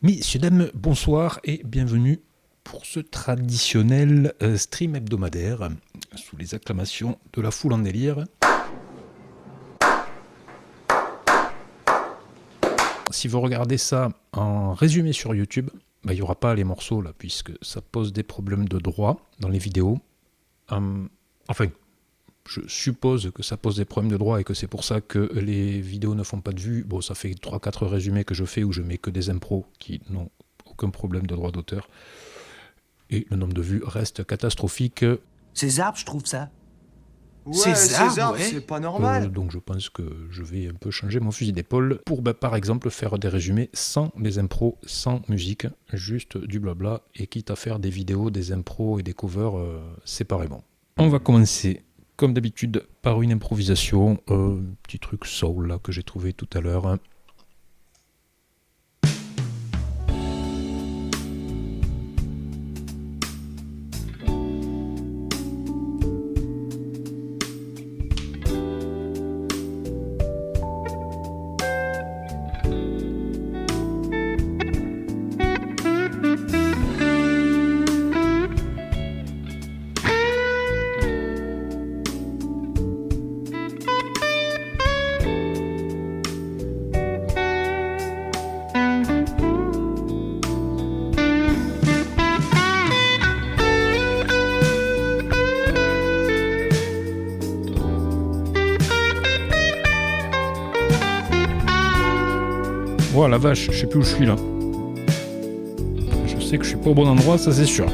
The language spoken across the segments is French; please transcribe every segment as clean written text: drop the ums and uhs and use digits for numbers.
Messieurs, dames, bonsoir et bienvenue pour ce traditionnel stream hebdomadaire sous les acclamations de la foule en délire. Si vous regardez ça en résumé sur YouTube, il n'y aura pas les morceaux là, puisque ça pose des problèmes de droit dans les vidéos. Je suppose que ça pose des problèmes de droit et que c'est pour ça que les vidéos ne font pas de vues. Bon, ça fait 3-4 résumés que je fais où je mets que des impros qui n'ont aucun problème de droit d'auteur. Et le nombre de vues reste catastrophique. Ces arbres, je trouve ça. Ouais, ces arbres, ouais. C'est pas normal. Donc je pense que je vais un peu changer mon fusil d'épaule pour, par exemple, faire des résumés sans les impros, sans musique, juste du blabla, et quitte à faire des vidéos, des impros et des covers séparément. On va commencer, comme d'habitude, par une improvisation, petit truc soul là, que j'ai trouvé tout à l'heure. Oh la vache, je sais plus où je suis là. Je sais que je suis pas au bon endroit, ça c'est sûr.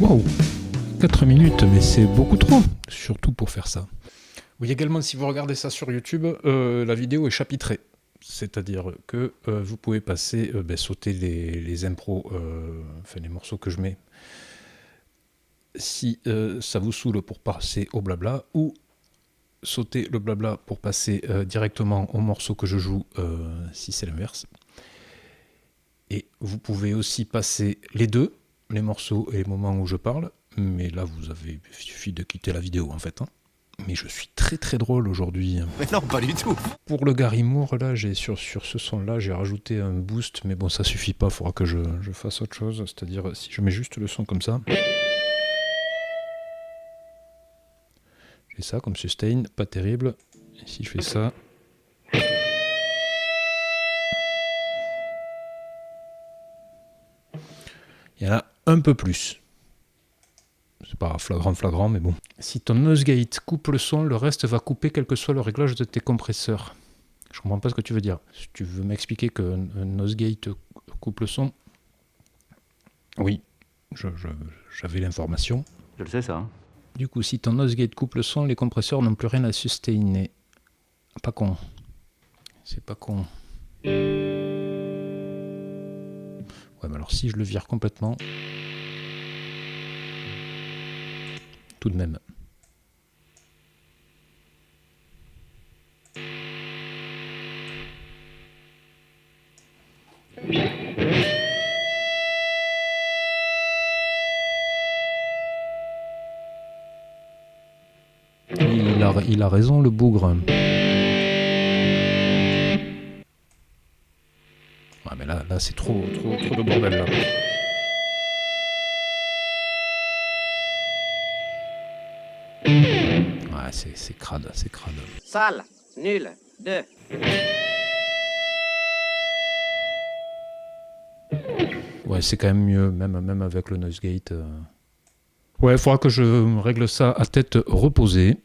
Wow, 4 minutes, mais c'est beaucoup trop, surtout pour faire ça. Oui, également, si vous regardez ça sur YouTube, la vidéo est chapitrée. C'est-à-dire que vous pouvez passer, sauter les impros, les morceaux que je mets, si ça vous saoule pour passer au blabla, ou sauter le blabla pour passer directement au morceau que je joue, si c'est l'inverse. Et vous pouvez aussi passer les deux, les morceaux et les moments où je parle, mais là, il suffit de quitter la vidéo, en fait. Mais je suis très très drôle aujourd'hui. Mais non, pas du tout. Pour le Gary Moore, là, sur ce son-là, j'ai rajouté un boost, mais bon, ça suffit pas, il faudra que je fasse autre chose. C'est-à-dire, si je mets juste le son comme ça, j'ai ça comme sustain, pas terrible. Et si je fais ça, il y en a un peu plus. C'est pas flagrant, mais bon. Si ton nose gate coupe le son, le reste va couper quel que soit le réglage de tes compresseurs. Je comprends pas ce que tu veux dire. Si tu veux m'expliquer que un nose gate coupe le son, oui, j'avais l'information. Je le sais, ça. Du coup, si ton nose gate coupe le son, les compresseurs n'ont plus rien à sustainer. Pas con. C'est pas con. Ouais, mais alors si je le vire complètement... tout de même. Il a raison, le bougre. Ouais, mais là c'est trop de bordel, là. Ouais, c'est crade. Sale, nul, 2. Ouais, c'est quand même mieux, même avec le noise gate. Ouais, il faudra que je règle ça à tête reposée.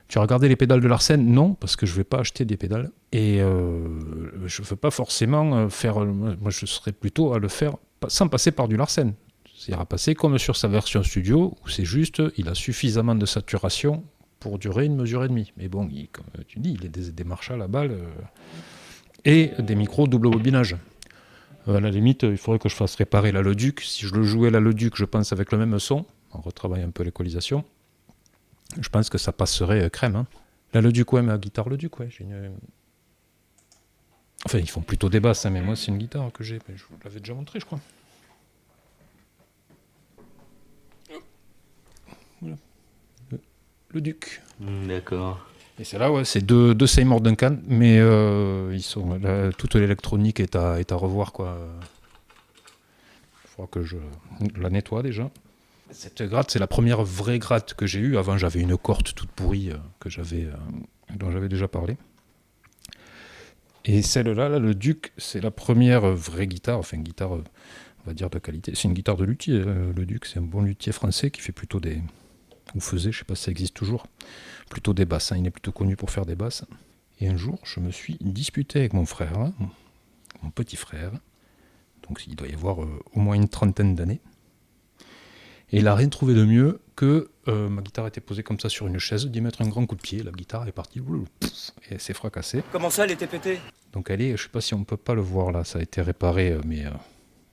Tu as regardé les pédales de Larsen ? Non, parce que je ne vais pas acheter des pédales. Et je ne veux pas forcément faire... Moi, je serais plutôt à le faire sans passer par du Larsen. C'est-à-dire à passer comme sur sa version studio, où c'est juste, il a suffisamment de saturation pour durer 1,5 mesure. Mais bon, comme tu dis, il y a des Marshall à balle et des micros double bobinage. À la limite, il faudrait que je fasse réparer la Leduc. Si je le jouais la Leduc, je pense avec le même son, on retravaille un peu l'équalisation. Je pense que ça passerait crème. La Leduc, ouais, ma guitare Leduc, ouais. Enfin, ils font plutôt des basses, mais moi, c'est une guitare que j'ai. Je vous l'avais déjà montré, je crois. Voilà. Le Duc. D'accord. Et c'est là, ouais, c'est deux Seymour Duncan, mais ils sont là, toute l'électronique est à revoir, quoi. Il faudra que je la nettoie déjà. Cette gratte, c'est la première vraie gratte que j'ai eue. Avant, j'avais une Corte toute pourrie dont j'avais déjà parlé. Et celle-là, là, le Duc, c'est la première vraie guitare, enfin une guitare, on va dire de qualité. C'est une guitare de luthier. Le Duc, c'est un bon luthier français qui fait plutôt des... ou faisait, je sais pas si ça existe toujours, plutôt des basses. Il est plutôt connu pour faire des basses. Et un jour, je me suis disputé avec mon frère, mon petit frère. Donc il doit y avoir au moins une trentaine d'années. Et il n'a rien trouvé de mieux que ma guitare était posée comme ça sur une chaise, d'y mettre un grand coup de pied, la guitare est partie, et elle s'est fracassée. Comment ça, elle était pétée ? Donc elle est, je ne sais pas si on peut pas le voir là, ça a été réparé, mais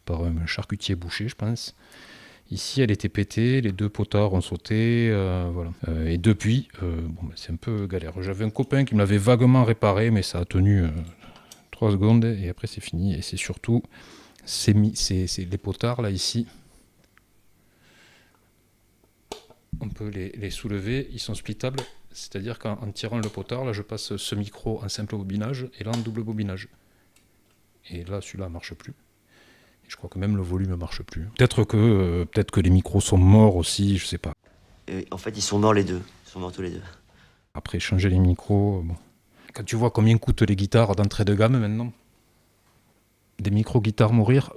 par un charcutier boucher, je pense. Ici, elle était pétée, les deux potards ont sauté, voilà. Et depuis, c'est un peu galère. J'avais un copain qui me l'avait vaguement réparé, mais ça a tenu 3 secondes, et après c'est fini. Et c'est surtout, c'est les potards là, ici. On peut les soulever, ils sont splittables, c'est-à-dire qu'en tirant le potard, là je passe ce micro en simple bobinage et là en double bobinage. Et là celui-là ne marche plus. Et je crois que même le volume ne marche plus. Peut-être que les micros sont morts aussi, je sais pas. En fait, ils sont morts les deux. Ils sont morts tous les deux. Après changer les micros, bon. Quand tu vois combien coûtent les guitares d'entrée de gamme maintenant, des micro-guitares mourir,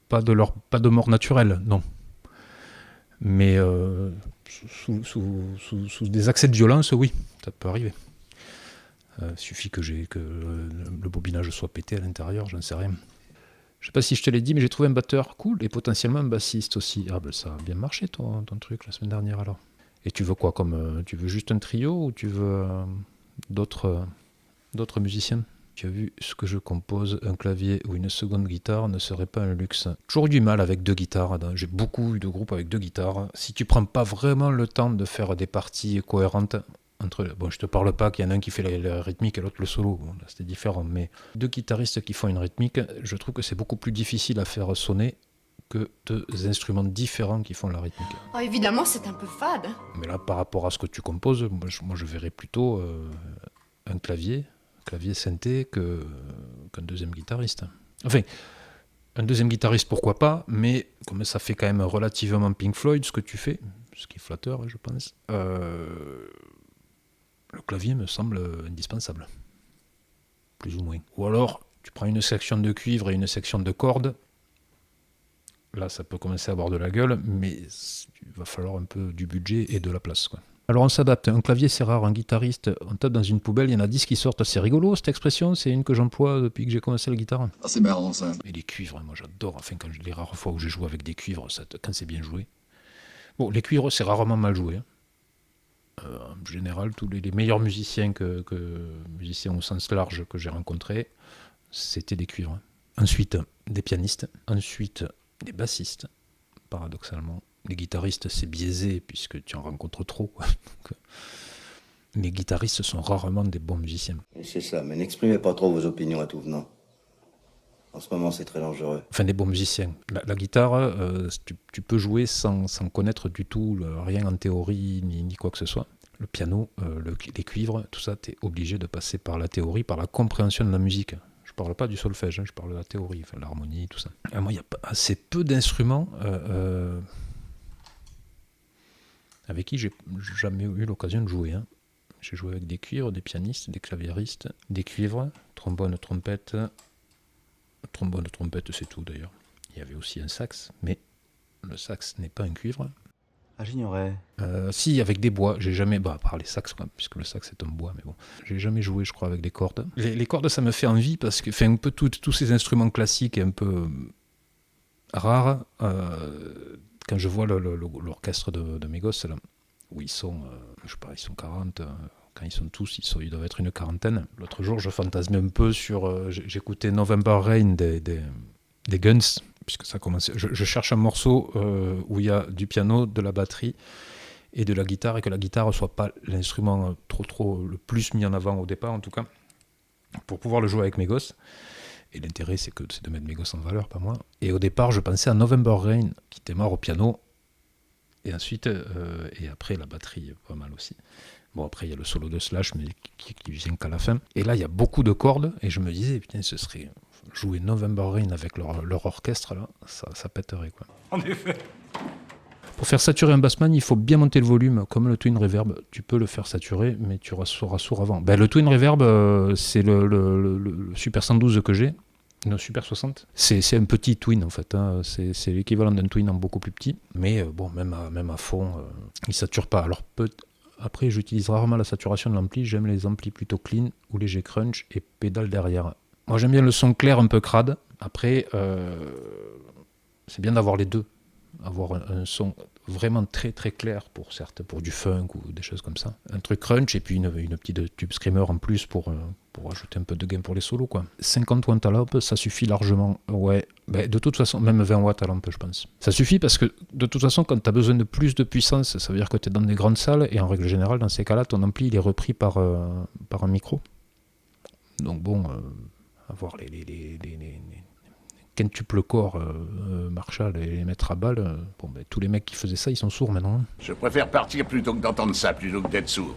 pas de mort naturelle, non. Mais sous des accès de violence, oui, ça peut arriver. Suffit que le bobinage soit pété à l'intérieur, j'en sais rien. Je sais pas si je te l'ai dit, mais j'ai trouvé un batteur cool et potentiellement un bassiste aussi. Ah ben ça a bien marché ton truc la semaine dernière alors. Et tu veux quoi tu veux juste un trio ou tu veux d'autres musiciens? Tu as vu ce que je compose, un clavier ou une seconde guitare ne serait pas un luxe. Toujours eu du mal avec 2 guitares. J'ai beaucoup eu de groupes avec 2 guitares. Si tu prends pas vraiment le temps de faire des parties cohérentes, bon, je te parle pas qu'il y en a un qui fait la rythmique et l'autre le solo, bon, là, c'était différent, mais 2 guitaristes qui font une rythmique, je trouve que c'est beaucoup plus difficile à faire sonner que 2 instruments différents qui font la rythmique. Oh, évidemment, c'est un peu fade. Mais là, par rapport à ce que tu composes, moi je verrais plutôt un clavier synthé qu'un deuxième guitariste. Enfin, un deuxième guitariste, pourquoi pas, mais comme ça fait quand même relativement Pink Floyd ce que tu fais, ce qui est flatteur, je pense, le clavier me semble indispensable. Plus ou moins. Ou alors, tu prends une section de cuivre et une section de cordes. Là, ça peut commencer à avoir de la gueule, mais il va falloir un peu du budget et de la place, quoi. Alors on s'adapte, un clavier c'est rare, un guitariste, on tape dans une poubelle, il y en a 10 qui sortent, c'est rigolo cette expression, c'est une que j'emploie depuis que j'ai commencé la guitare. Ah c'est marrant ça. Et les cuivres, moi j'adore, enfin les rares fois où j'ai joué avec des cuivres, quand c'est bien joué. Bon, les cuivres c'est rarement mal joué. En général, tous les meilleurs musiciens musiciens au sens large que j'ai rencontrés, c'était des cuivres. Ensuite, des pianistes, ensuite des bassistes, paradoxalement. Les guitaristes, c'est biaisé puisque tu en rencontres trop, quoi. Donc, les guitaristes sont rarement des bons musiciens. Et c'est ça, mais n'exprimez pas trop vos opinions à tout venant. En ce moment, c'est très dangereux. Enfin, des bons musiciens. La guitare, tu peux jouer sans connaître du tout rien en théorie ni quoi que ce soit. Le piano, les cuivres, tout ça, tu es obligé de passer par la théorie, par la compréhension de la musique. Je parle pas du solfège, je parle de la théorie, enfin, l'harmonie, tout ça. Moi, il y a assez peu d'instruments avec qui j'ai jamais eu l'occasion de jouer. J'ai joué avec des cuivres, des pianistes, des claviéristes, des cuivres, trombone, trompette. Trombone, trompette, c'est tout d'ailleurs. Il y avait aussi un sax, mais le sax n'est pas un cuivre. Ah, j'ignorais. Si, avec des bois. J'ai jamais, à part les sax, quoi, puisque le sax est un bois, mais bon. J'ai jamais joué, je crois, avec des cordes. Les cordes, ça me fait envie parce que, un peu tous ces instruments classiques un peu rares. Quand je vois l'orchestre de mes gosses, là, où ils sont, je sais pas, ils sont 40, quand ils sont tous, ils doivent être une quarantaine. L'autre jour, je fantasmais un peu sur, j'écoutais November Rain des Guns, puisque ça commence. Je cherche un morceau où il y a du piano, de la batterie et de la guitare, et que la guitare ne soit pas l'instrument trop le plus mis en avant au départ, en tout cas, pour pouvoir le jouer avec mes gosses. Et l'intérêt, c'est de mettre mes gosses en valeur, pas moi. Et au départ, je pensais à November Rain, qui démarre au piano. Et ensuite, et après, la batterie, pas mal aussi. Bon, après, il y a le solo de Slash, mais qui vient qu'à la fin. Et là, il y a beaucoup de cordes. Et je me disais, putain, ce serait jouer November Rain avec leur orchestre, là, ça pèterait, quoi. En effet. Pour faire saturer un bassman, il faut bien monter le volume, comme le Twin Reverb. Tu peux le faire saturer, mais tu seras sourd avant. Le Twin Reverb, c'est le Super 112 que j'ai, le Super 60. C'est un petit Twin, en fait. C'est l'équivalent d'un Twin en beaucoup plus petit. Mais bon, même à fond, il ne sature pas. Alors, après, j'utilise rarement la saturation de l'ampli. J'aime les amplis plutôt clean, ou léger crunch et pédale derrière. Moi, j'aime bien le son clair, un peu crade. Après, c'est bien d'avoir les deux. Avoir un son vraiment très très clair pour du funk ou des choses comme ça. Un truc crunch et puis une petite tube screamer en plus pour ajouter un peu de gain pour les solos, quoi. 50 watts à lampe, ça suffit largement. Ouais, de toute façon, même 20 watts à lampe, je pense. Ça suffit parce que de toute façon, quand tu as besoin de plus de puissance, ça veut dire que tu es dans des grandes salles et en règle générale, dans ces cas-là, ton ampli il est repris par un micro. Donc bon, avoir les quintuple corps Marshall et les mettre à balle, tous les mecs qui faisaient ça, ils sont sourds maintenant. Je préfère partir plutôt que d'entendre ça, plutôt que d'être sourd.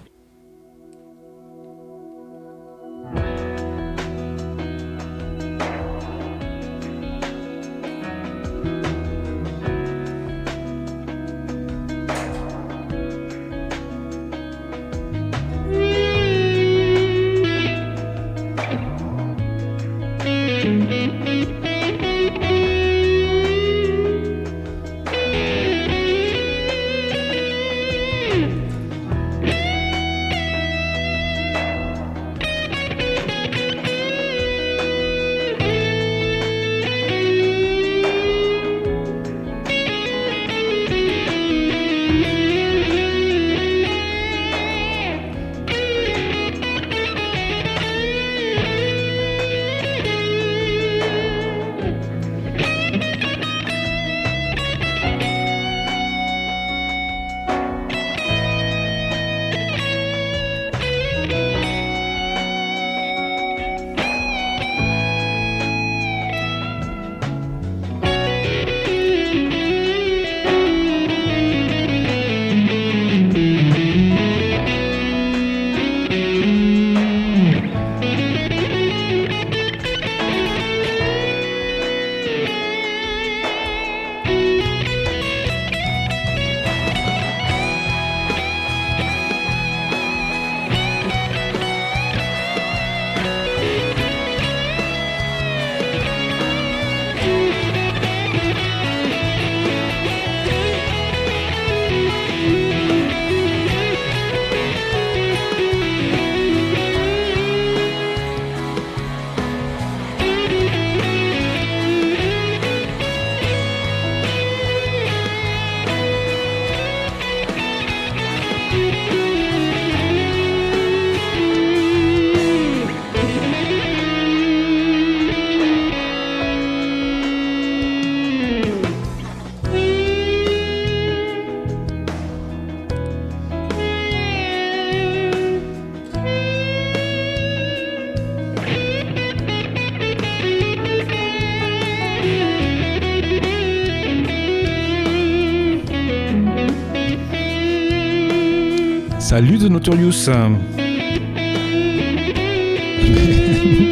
Salut de Notorious.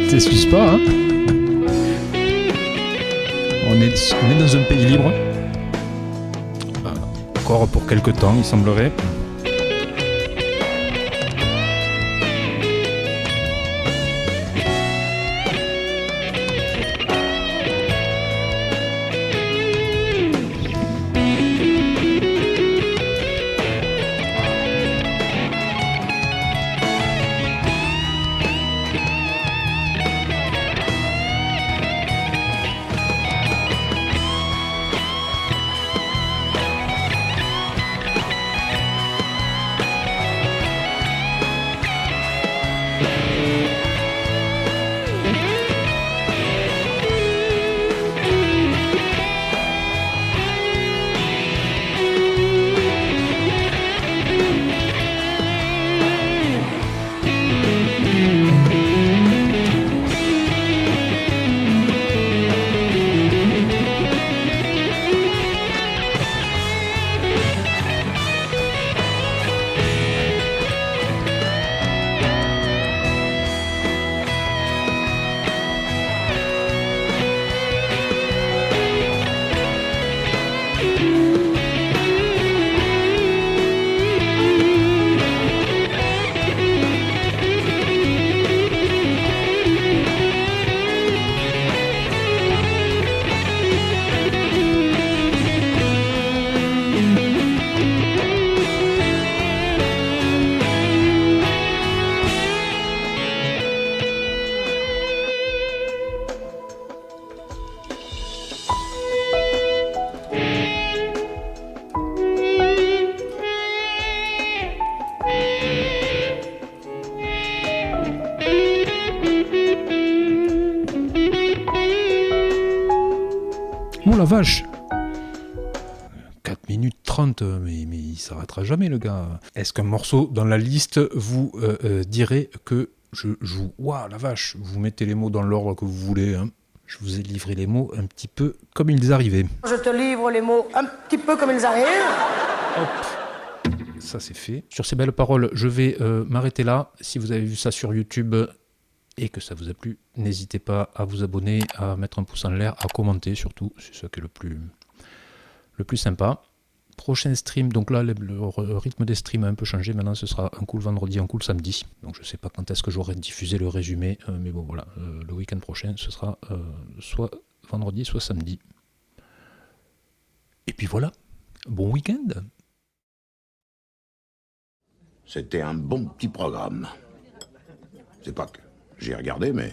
T'excuses pas, hein. On est dans un pays libre. Encore pour quelques temps, il semblerait. Oh la vache, 4 minutes 30, mais il s'arrêtera jamais le gars. Est-ce qu'un morceau dans la liste vous dirait que je joue? Waouh la vache, vous mettez les mots dans l'ordre que vous voulez, hein. Je vous ai livré les mots un petit peu comme ils arrivaient. Je te livre les mots un petit peu comme ils arrivent. Hop, ça c'est fait. Sur ces belles paroles, je vais m'arrêter là. Si vous avez vu ça sur YouTube et que ça vous a plu, n'hésitez pas à vous abonner, à mettre un pouce en l'air, à commenter surtout, c'est ça qui est le plus sympa. Prochain stream, donc là le rythme des streams a un peu changé, maintenant ce sera un coup le vendredi, un coup le samedi, donc je sais pas quand est-ce que j'aurai diffusé le résumé, mais bon voilà, le week-end prochain ce sera soit vendredi, soit samedi. Et puis voilà, bon week-end. C'était un bon petit programme. C'est pas que j'ai regardé, mais